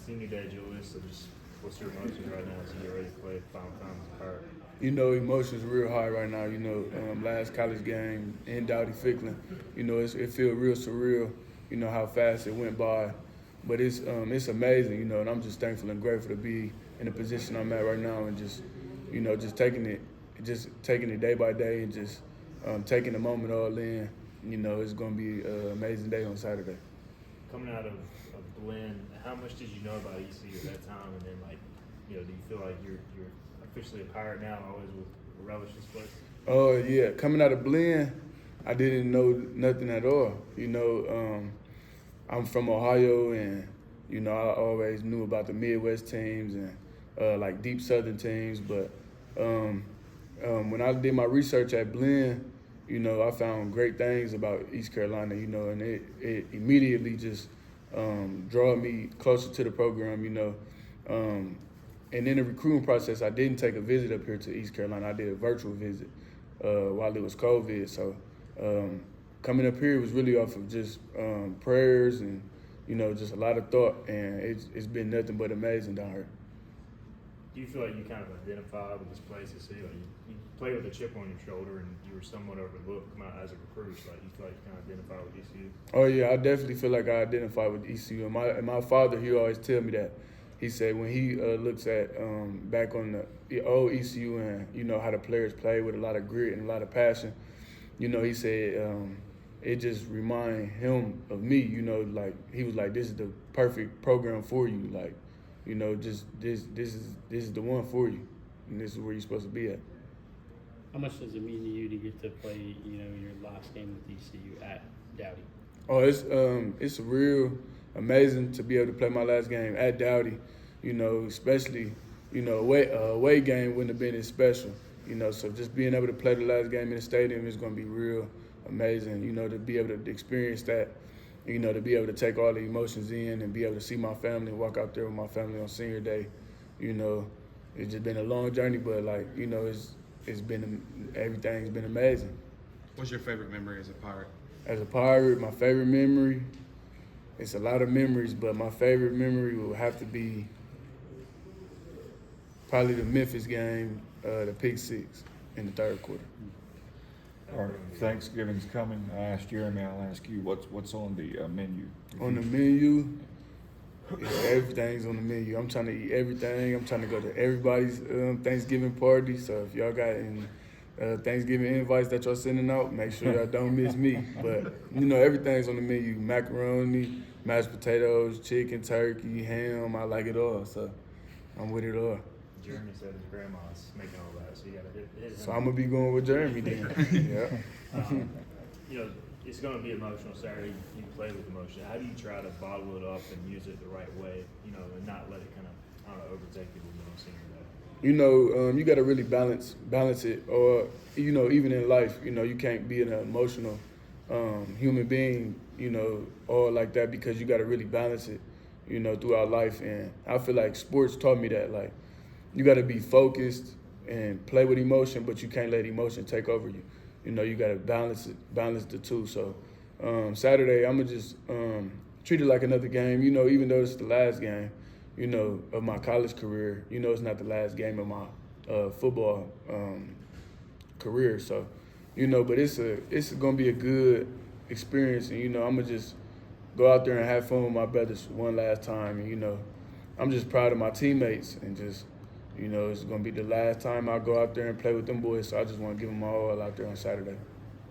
Senior day, Julius. So just what's your emotions right now as you get ready to play final time as a Pirate? Emotions real high right now. Last college game in Dowdy Ficklin. It feels real surreal. How fast it went by, but it's amazing. And I'm just thankful and grateful to be in the position I'm at right now, and just taking it day by day, and just taking the moment all in. It's gonna be an amazing day on Saturday. Coming out of Blinn, how much did you know about ECU at that time? And then, do you feel like you're officially a Pirate now, always with relish this place? Oh yeah, coming out of Blinn, I didn't know nothing at all. I'm from Ohio, and I always knew about the Midwest teams and like deep Southern teams. But when I did my research at Blinn, I found great things about East Carolina. And it immediately just draw me closer to the program. And in the recruiting process, I didn't take a visit up here to East Carolina. I did a virtual visit while it was COVID. So coming up here was really off of just prayers and, just a lot of thought. And it's been nothing but amazing down here. Do you feel like you kind of identify with this place? You play with a chip on your shoulder, and you were somewhat overlooked as a recruit. So you feel like you kind of identify with ECU? Oh yeah, I definitely feel like I identify with ECU. And my father, he always tell me that. He said when he looks at back on the old ECU and how the players play with a lot of grit and a lot of passion, he said it just remind him of me. Like he was like, this is the perfect program for you. Like, just this is the one for you, and this is where you're supposed to be at. How much does it mean to you to get to play, your last game with ECU at Dowdy? Oh, it's real amazing to be able to play my last game at Dowdy. Especially away game wouldn't have been as special. So just being able to play the last game in the stadium is going to be real amazing. To be able to experience that. To be able to take all the emotions in and be able to see my family, walk out there with my family on senior day. It's just been a long journey, but everything's been amazing. What's your favorite memory as a Pirate? As a Pirate, my favorite memory, it's a lot of memories, but my favorite memory will have to be probably the Memphis game, the pick six in the third quarter. All right, Thanksgiving's coming. I asked Jeremy, I'll ask you, what's on the menu? On the menu, everything's on the menu. I'm trying to eat everything. I'm trying to go to everybody's Thanksgiving party. So if y'all got any Thanksgiving invites that y'all sending out, make sure y'all don't miss me. But, everything's on the menu. Macaroni, mashed potatoes, chicken, turkey, ham. I like it all, so I'm with it all. Jeremy said his grandma's making all that, so you got to hit him. So I'm going to be going with Jeremy then. Yeah. It's going to be emotional Saturday. You play with emotion. How do you try to bottle it up and use it the right way, and not let it kind of, overtake you on senior day? You got to really balance it, or even in life, you can't be an emotional human being, all like that, because you got to really balance it, throughout life. And I feel like sports taught me that, like, you got to be focused and play with emotion, but you can't let emotion take over you. You got to balance the two. So Saturday, I'm gonna just treat it like another game. Even though it's the last game, of my college career. It's not the last game of my football career. So, but it's gonna be a good experience, and I'm gonna just go out there and have fun with my brothers one last time. And I'm just proud of my teammates, and just it's gonna be the last time I go out there and play with them boys. So I just want to give them my all out there on Saturday.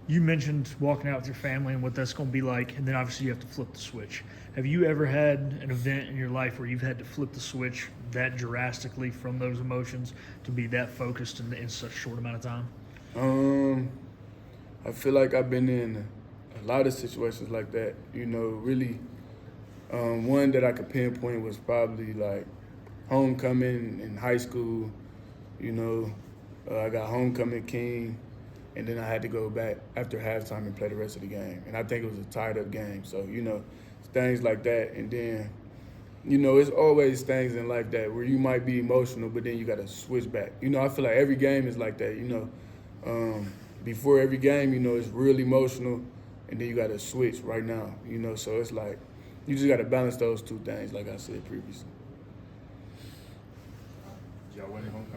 You mentioned walking out with your family and what that's going to be like, and then obviously you have to flip the switch. Have you ever had an event in your life where you've had to flip the switch that drastically from those emotions to be that focused in such a short amount of time? I feel like I've been in a lot of situations like that. Really, one that I could pinpoint was probably like homecoming in high school. I got homecoming king, and then I had to go back after halftime and play the rest of the game. And I think it was a tied-up game. So, things like that. And then, it's always things in life that where you might be emotional, but then you got to switch back. I feel like every game is like that. Before every game, it's real emotional, and then you got to switch right now. So it's like you just got to balance those two things, like I said previously. Did y'all win the homecoming